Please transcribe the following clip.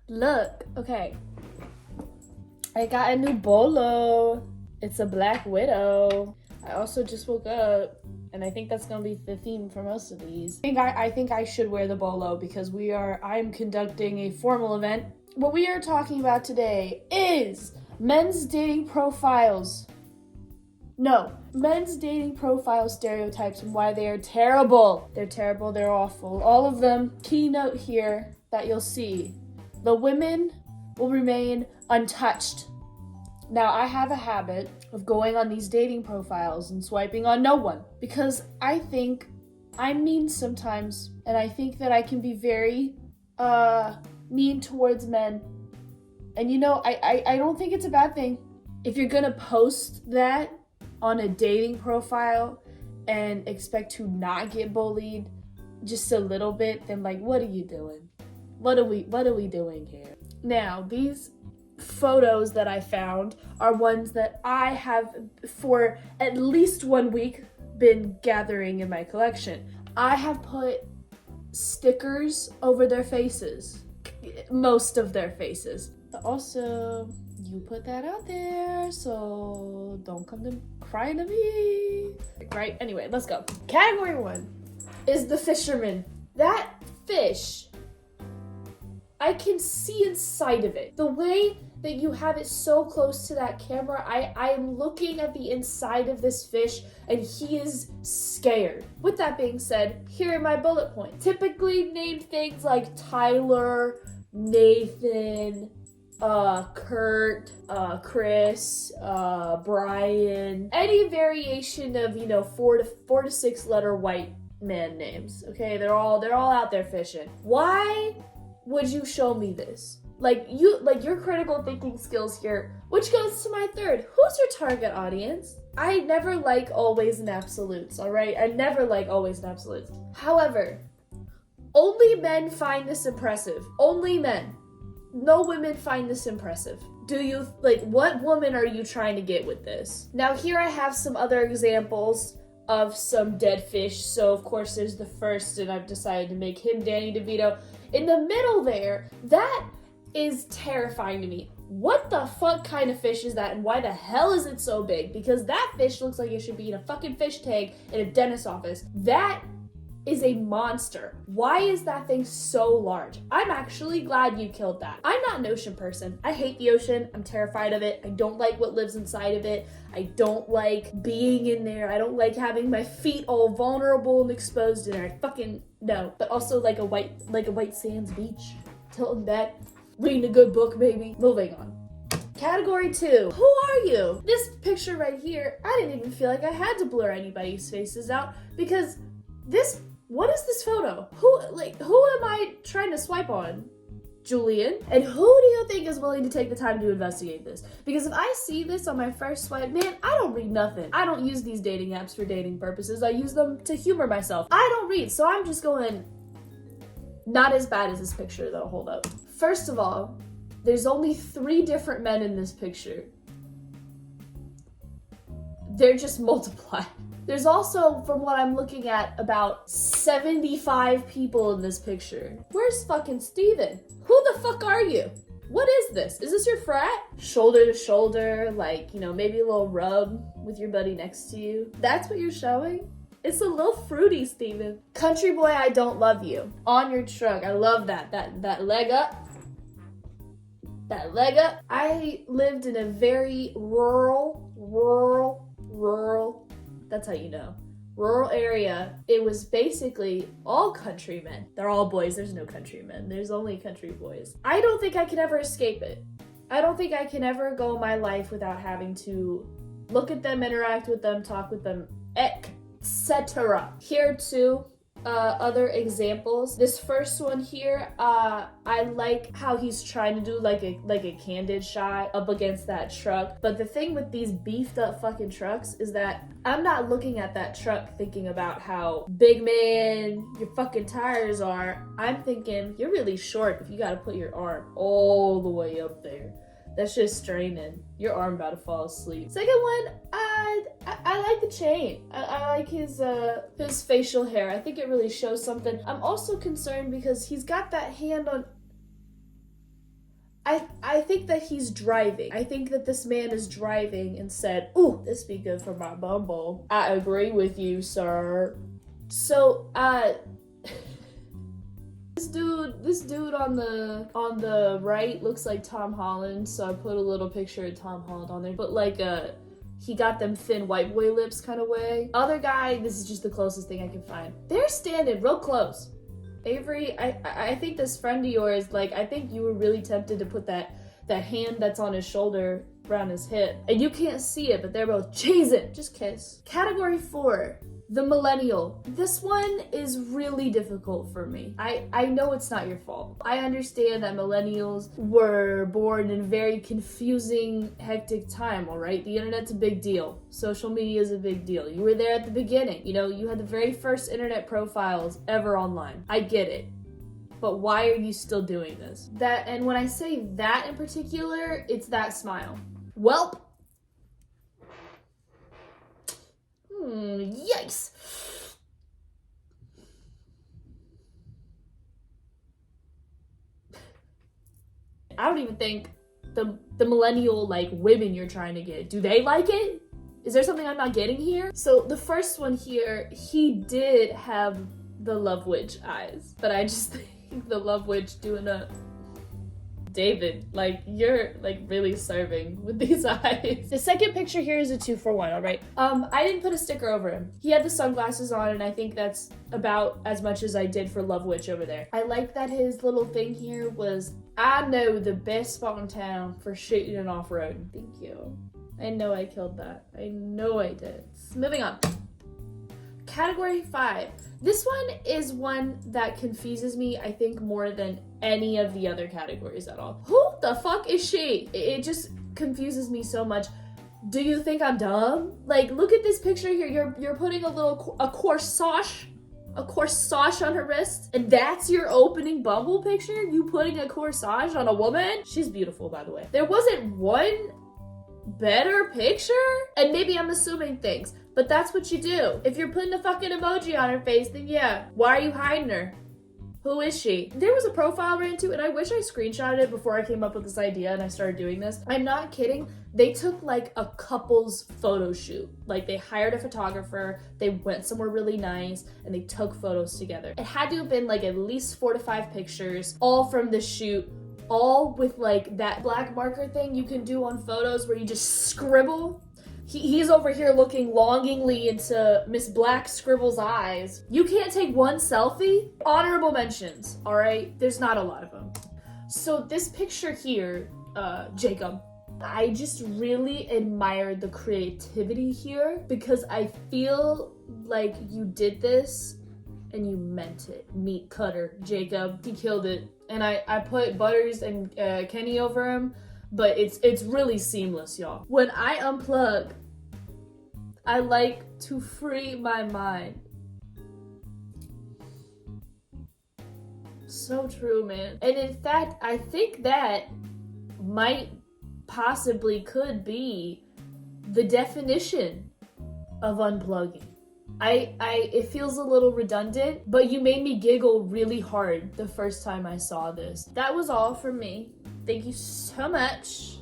Look, okay. I got a new bolo. It's a black widow. I also just woke up, and I think that's gonna be the theme for most of these. I think I should wear the bolo because I'm conducting a formal event. What we are talking about today is men's dating profiles. No, men's dating profile stereotypes and why they are terrible. They're terrible, they're awful. All of them. Keynote here that you'll see. The women will remain untouched. Now, I have a habit of going on these dating profiles and swiping on no one because I think I'm mean sometimes, and I think that I can be very mean towards men. And I don't think it's a bad thing. If you're gonna post that on a dating profile and expect to not get bullied just a little bit, then what are you doing? What are we doing here? Now, these photos that I found are ones that I have for at least 1 week been gathering in my collection. I have put stickers over their faces, most of their faces. Also, you put that out there, so don't come to crying to me. Right? Anyway, let's go. Category 1 is the fisherman. That fish, I can see inside of it. The way that you have it so close to that camera, I am looking at the inside of this fish and he is scared. With that being said, here are my bullet points. Typically named things like Tyler, Nathan, Kurt, Chris, Brian, any variation of 4 to 6 letter white man names. Okay, they're all out there fishing. Why would you show me this? Your critical thinking skills here, which goes to my third. Who's your target audience? I never like always and absolutes, all right? I never like always and absolutes. However, only men find this impressive. Only men. No women find this impressive. What woman are you trying to get with this? Now here I have some other examples of some dead fish. So of course there's the first, and I've decided to make him Danny DeVito. In the middle there, that is terrifying to me. What the fuck kind of fish is that, and why the hell is it so big? Because that fish looks like it should be in a fucking fish tank in a dentist's office. That is a monster. Why is that thing so large? I'm actually glad you killed that. I'm not an ocean person. I hate the ocean. I'm terrified of it. I don't like what lives inside of it. I don't like being in there. I don't like having my feet all vulnerable and exposed in there. I fucking no. But also like a white sands beach. Tilting back, reading a good book maybe. Moving on. Category 2. Who are you? This picture right here, I didn't even feel like I had to blur anybody's faces out because what is this photo? Who am I trying to swipe on? Julian? And who do you think is willing to take the time to investigate this? Because if I see this on my first swipe, man, I don't read nothing. I don't use these dating apps for dating purposes. I use them to humor myself. I don't read, so I'm just going, not as bad as this picture that I'll hold up. First of all, there's only 3 different men in this picture. They're just multiplied. There's also, from what I'm looking at, about 75 people in this picture. Where's fucking Steven? Who the fuck are you? What is this? Is this your frat? Shoulder to shoulder, maybe a little rub with your buddy next to you. That's what you're showing? It's a little fruity, Steven. Country boy, I don't love you. On your truck, I love that. That leg up. That leg up. I lived in a very rural, that's how you know, rural area. It was basically all countrymen. They're all boys. There's no countrymen. There's only country boys. I don't think I can ever escape it. I don't think I can ever go my life without having to look at them, interact with them, talk with them, etc. Here are 2 other examples. This first one here, I like how he's trying to do like a candid shot up against that truck. But the thing with these beefed up fucking trucks is that I'm not looking at that truck thinking about how big man your fucking tires are. I'm thinking you're really short if you gotta put your arm all the way up there. That's just straining. Your arm about to fall asleep. Second one, I like the chain. I like his facial hair. I think it really shows something. I'm also concerned because he's got that hand on I think that he's driving. I think that this man is driving and said, "Ooh, this be good for my bumble." I agree with you, sir. So, this dude on the right looks like Tom Holland, so I put a little picture of Tom Holland on there. But like he got them thin white boy lips kind of way. Other guy, this is just the closest thing I can find. They're standing real close. Avery, I think this friend of yours, like, I think you were really tempted to put that hand that's on his shoulder around his hip. And you can't see it, but they're both cheesing. Just kiss. Category 4, the millennial. This one is really difficult for me. I know it's not your fault. I understand that millennials were born in a very confusing, hectic time, all right? The internet's a big deal. Social media is a big deal. You were there at the beginning. You know, you had the very first internet profiles ever online. I get it. But why are you still doing this? And when I say that in particular, it's that smile. Welp. Yikes. I don't even think the millennial, like, women you're trying to get, do they like it? Is there something I'm not getting here? So the first one here, he did have the love witch eyes, but I just think the love witch doing a David, like, you're like really serving with these eyes. The second picture here is a 2-for-1, all right? I didn't put a sticker over him. He had the sunglasses on, and I think that's about as much as I did for Love Witch over there. I like that his little thing here was, I know the best spot in town for shooting and off-roading. Thank you. I know I killed that. I know I did. Moving on. Category 5. This one is one that confuses me, I think, more than any of the other categories at all. Who the fuck is she? It just confuses me so much. Do you think I'm dumb? Like, look at this picture here. You're putting a corsage on her wrist, and that's your opening Bumble picture? You putting a corsage on a woman? She's beautiful, by the way. There wasn't one better picture? And maybe I'm assuming things, but that's what you do. If you're putting a fucking emoji on her face, then yeah. Why are you hiding her? Who is she? There was a profile I ran into, and I wish I screenshotted it before I came up with this idea and I started doing this. I'm not kidding. They took like a couple's photo shoot. Like, they hired a photographer, they went somewhere really nice, and they took photos together. It had to have been like at least 4 to 5 pictures, all from the shoot, all with like that black marker thing you can do on photos where you just scribble. He's over here looking longingly into Miss Black Scribble's eyes. You can't take one selfie? Honorable mentions, all right? There's not a lot of them. So this picture here, Jacob, I just really admired the creativity here because I feel like you did this and you meant it. Meat cutter, Jacob. He killed it. And I put Butters and Kenny over him, but it's really seamless, y'all. When I unplug, I like to free my mind. So true, man. And in fact, I think that might possibly could be the definition of unplugging. It feels a little redundant, but you made me giggle really hard the first time I saw this. That was all from me. Thank you so much.